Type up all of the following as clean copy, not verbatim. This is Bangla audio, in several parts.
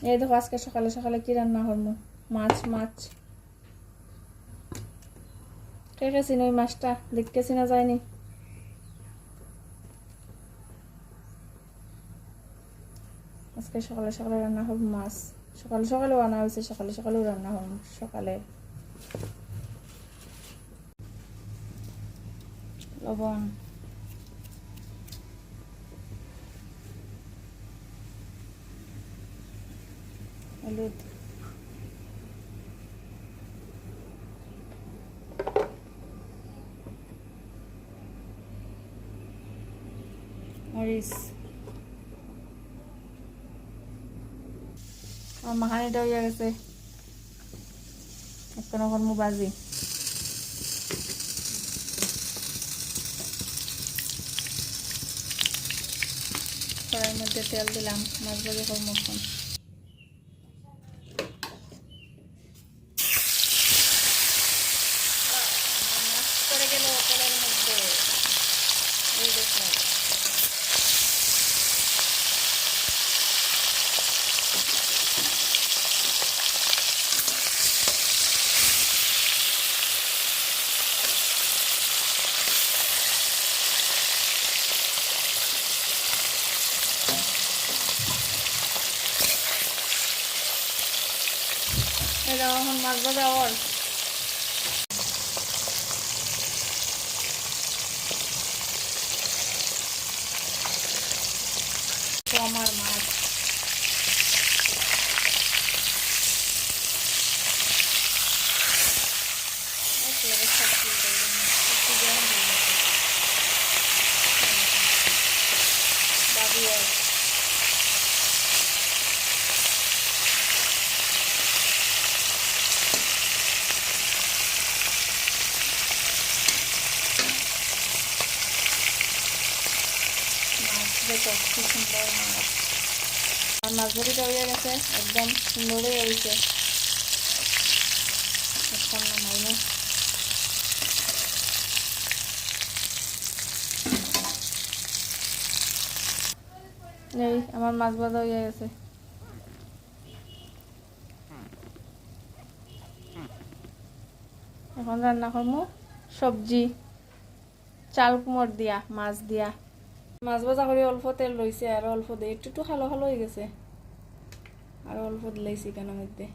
এই দেখো আজকে সকালে সকালে কি রান্না করবো, মাছ। রেখেছি ওই মাছটা, দেখতেছি না যায়নি। আজকে সকালে সকালে রান্না করবো মাছ। সকালে সকালেও আনা হয়েছে, সকালে সকালেও রান্না করবো। সকালে লবণ, হলুদ, মরিচ। আমার মাখানিটা হয়ে গেছে, এখন করবো ভাজি। কড়াইয়ের মধ্যে তেল দিলাম, মাছ ভাজি করবো এখন। মাছ পড়ে গেল তেলের মধ্যে, এই দেখো। এটা এখন মাছ ভাজা ওর আমার মাছ। দেখো কি সুন্দর মাছ। আর মাছ ভাজিটা হয়ে গেছে, একদম সুন্দর হয়ে গেছে। এখন নামাই না। এই আমার মাছ ভাজা হয়ে গেছে। এখন রান্না করবো সবজি, চাল কুমড় দিয়া, মাছ দিয়া। মাছ ভাজা করে অল্প তেল রয়েছে, আর অল্প দিয়ে একটু খালো হয়ে গেছে, আর অল্প দিলাইছি কেন মধ্যে।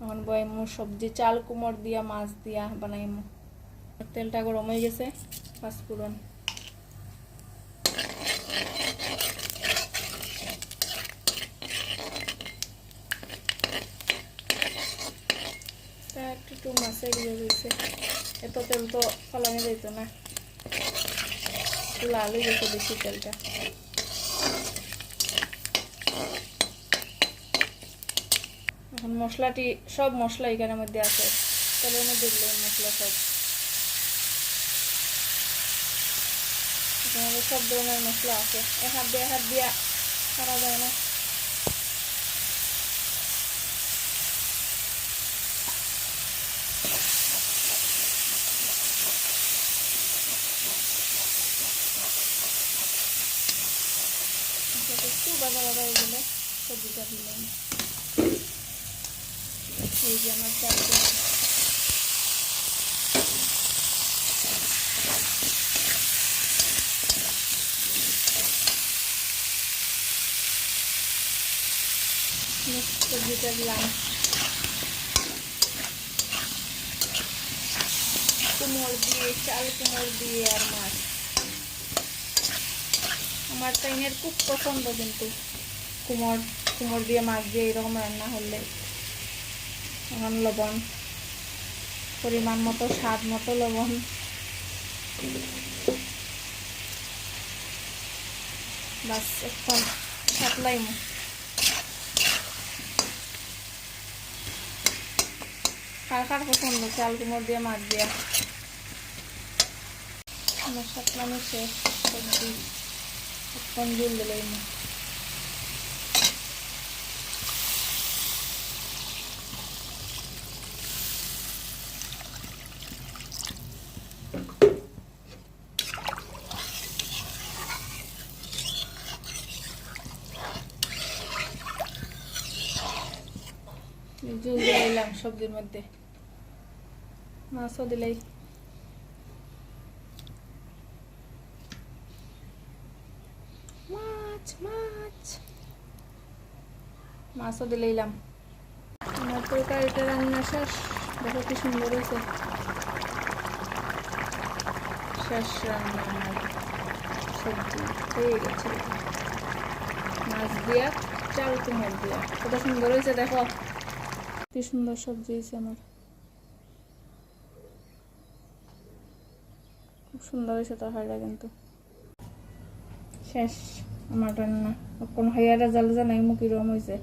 এখন বয়ামু সবজি, চাল কুমড় দিয়া, মাছ দিয়া বানাইমু। তেলটা গরম হয়ে গেছে, পাঁচফোড়ন, একটু মাছে দিয়ে রয়েছে। এত তেল তো ফলানো যেত না, একটু লাল হয়ে গেছে বেশি তেলটা। এখন মশলাটি, সব মশলা এখানের মধ্যে আছে, তেলের মধ্যে দিলে মশলা সব। এখানে সব ধরনের মশলা আছে, এক হাত দিয়া করা যায় না। একটু বাজা হয়ে গেলে সবজিটা দিলাম। এই যে আমার চাল সবজিটা দিলাম, কুমড় দিয়ে, চাল কুমড় দিয়ে আর মাছ। আমার তাইনের খুব পছন্দ, কিন্তু কুমড় দিয়ে মাছ দিয়ে এরকম রান্না হলে। এখন লবণ, পরিমাণ মতো, স্বাদ মতো লবণ। বাস এখন সাতলাইমু। কার পছন্দ চাল কুমড় দিয়ে মাছ দিয়া? আমার সাতলামি শেষ, সবজি এখন জল দিলাইমু। জল দিলাম সবজির মধ্যে, মাছও দিলাই। মাছ মাছ মাছও দিলাম। আমার তরকারিটা রান্না শেষ, দেখো কি সুন্দর হয়েছে। শেষ রান্না আমার, সবজি হয়ে গেছে। মাছ দিয়া চাল কুমড় দিয়া কত সুন্দর হয়েছে, দেখো কি সুন্দর সবজি হয়েছে আমার, খুব সুন্দর হয়েছে তরকারিটা। কিন্তু শেষ আমার রান্না, কোনো হাইয়ারা জাল জানাই মুখি রম হয়েছে।